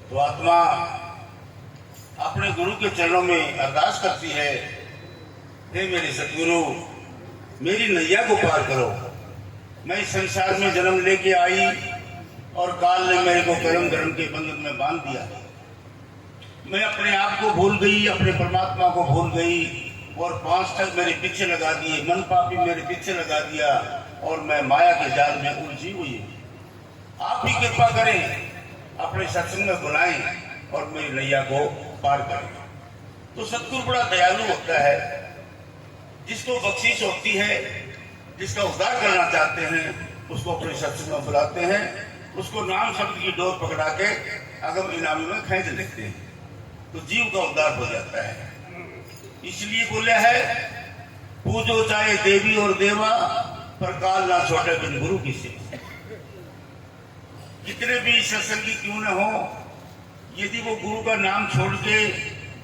तो आत्मा अपने गुरु के चरणों में अरदास करती है, हे मेरे सतगुरु, मेरी नैया को पार करो। मैं इस संसार में जन्म लेके आई और काल ने मेरे को कर्म धर्म के बंधन में बांध दिया। मैं अपने आप को भूल गई, अपने परमात्मा को भूल गई और 5 ठग मेरे पीछे लगा दिए, मन पापी मेरे पीछे लगा दिया और मैं माया के जाल में उलझी हुई। आप ही कृपा करें, अपने सत्संग में बुलाएं और मेरी नैया को पार करें। तो सतगुरु बड़ा दयालु होता है, जिसको बख्शीश होती है, जिसका उद्धार करना चाहते हैं उसको अपने सत्संग में बुलाते हैं, उसको नाम शब्द की डोर पकड़ा के अगम इनामी में खींच लेते हैं, तो जीव का उद्धार हो जाता है। इसलिए बोले है, पूजो चाहे देवी और देवा, पर काल ना छोटे बिन गुरु की सेवा। कितने भी सत्संगी क्यों न हो, यदि वो गुरु का नाम छोड़ के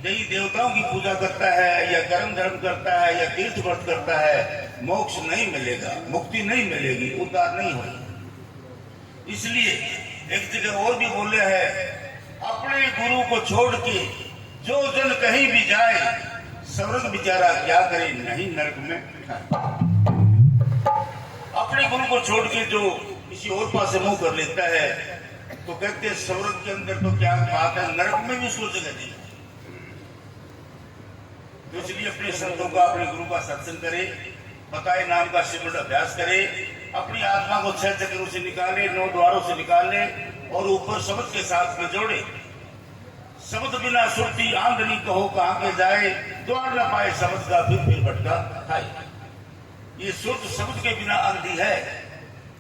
देवी देवताओं की पूजा करता है या कर्म धर्म करता है या तीर्थ व्रत करता है, मोक्ष नहीं मिलेगा, मुक्ति नहीं मिलेगी, उद्धार नहीं होगी। इसलिए एक जगह और भी बोले है, अपने गुरु को छोड़ के जो जन कहीं भी जाए, स्वर्ग बेचारा क्या करे नहीं नरक में। अपने गुरु को छोड़ के जो किसी और पास मुंह कर लेता है, तो कहते हैं स्वर्ग के अंदर तो क्या बात है, नरक में भी उसको जगह दी। तो इसलिए अपने संतों का, अपने गुरु का सत्संग करे, बताए नाम का सिमरन अभ्यास करे, अपनी आत्मा को 6 चक्रों से निकाले, 9 द्वारों से निकाले और ऊपर शब्द के साथ में जोड़े। शब्द बिना सुरती आंधनी कहो कहाँ के जाए, द्वार न पाए शब्द का फिर भटका खाए। ये सुरत शब्द के बिना अंधी है,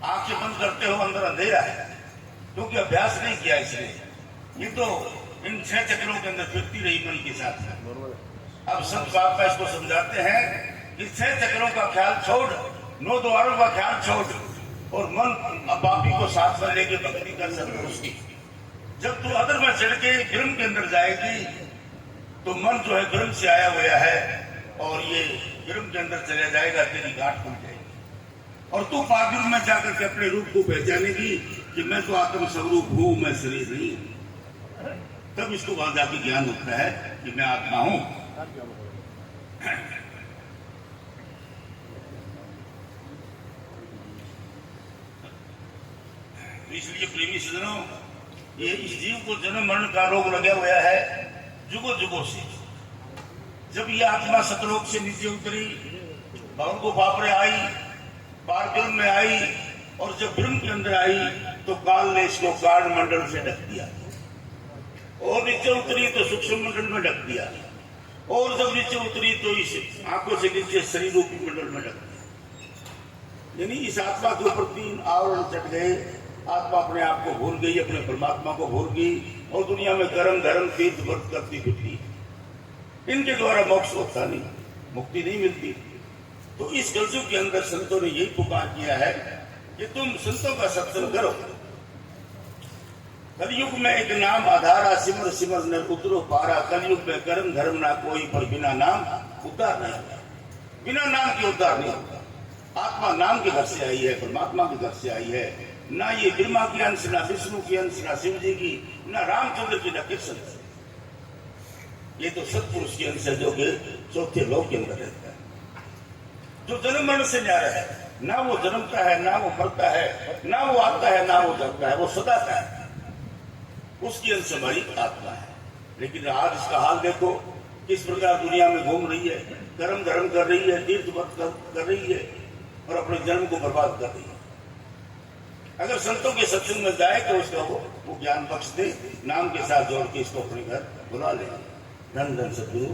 आंखें बंद करते हो अंदर अंधेरा है, क्योंकि अभ्यास नहीं किया। इसलिए ये तो इन 6 चक्रों के अंदर फिरती रही मन के साथ। अब सब बाप का इसको समझाते हैं कि 6 चक्रों का ख्याल छोड़, 9 द्वारों का ख्याल छोड़ और मन पापी को साथ में लेके भक्ति कर सकते उसकी। जब तू अदर में चढ़ के ब्रह्म के अंदर जाएगी तो मन जो है ब्रह्म से आया हुआ है और ये ब्रह्म के अंदर चला जाएगा, तेरी गांठ खुल जाएगी और तू पागल में जाकर के अपने रूप को पहचानेगी कि मैं तो आत्म स्वरूप हूं, मैं शरीर नहीं हूं। तब इसको वहां जाके ज्ञान होता है कि मैं आत्मा हूं। इसलिए प्रेमी सज्जनों, ये इस जीव को जन्म मरण का रोग लगा हुआ है जुगों जुगों से। जब ये आत्मा सतलोक से नीचे उतरी, भवन को पापरे आई, पार ब्रह्म में आई और जब ब्रह्म के अंदर आई तो काल ने इसको कारण मंडल से ढक दिया और नीचे उतरी तो सूक्ष्म मंडल में ढक दिया और जब नीचे उतरी तो इस आंखों से नीचे शरीर रूपी मंडल में ढक दिया। यानी इस आत्मा के ऊपर 3 आवरण चढ़ गए। आत्मा अपने आप को भूल गई, अपने परमात्मा को भूल गई और दुनिया में कर्म धर्म तीर्थ व्रत करती फिरती। इनके द्वारा मोक्ष होता नहीं, मुक्ति नहीं मिलती। तो इस कलयुग के अंदर संतों ने यही पुकार किया है कि तुम संतों का सत्संग करो। कलयुग में एक नाम आधारा, सिमर सिमर नर उतरो पारा। कलयुग में कर्म धर्म ना कोई, पर बिना नाम उद्धार नहीं होता। बिना नाम के उद्धार नहीं होता। आत्मा नाम के घर से आई है, परमात्मा के घर से आई है। ना ये ब्रह्मा की अंश, ना विष्णु की अंश, ना शिव जी की, ना रामचंद्र की, ना कृष्ण की। ये तो सत्पुरुष की अंश है जो कि 4थे लोक के अंदर रहता है, जो जन्म मरण से न्यारा है। ना वो जन्मता है, ना वो मरता है, ना वो आता है, ना वो जाता है, वो सदा का है। उसकी अंश हमारी आत्मा है। लेकिन आज इसका हाल देखो, किस प्रकार दुनिया में घूम रही है, कर्म धर्म कर रही है, तीर्थ व्रत कर रही है और अपने जन्म को बर्बाद कर रही है। अगर संतों के सत्संग में जाए तो उसको वो ज्ञान बख्श दे, नाम के साथ जोड़ के इसको अपने घर बुला ले। धन धन सतगुरु।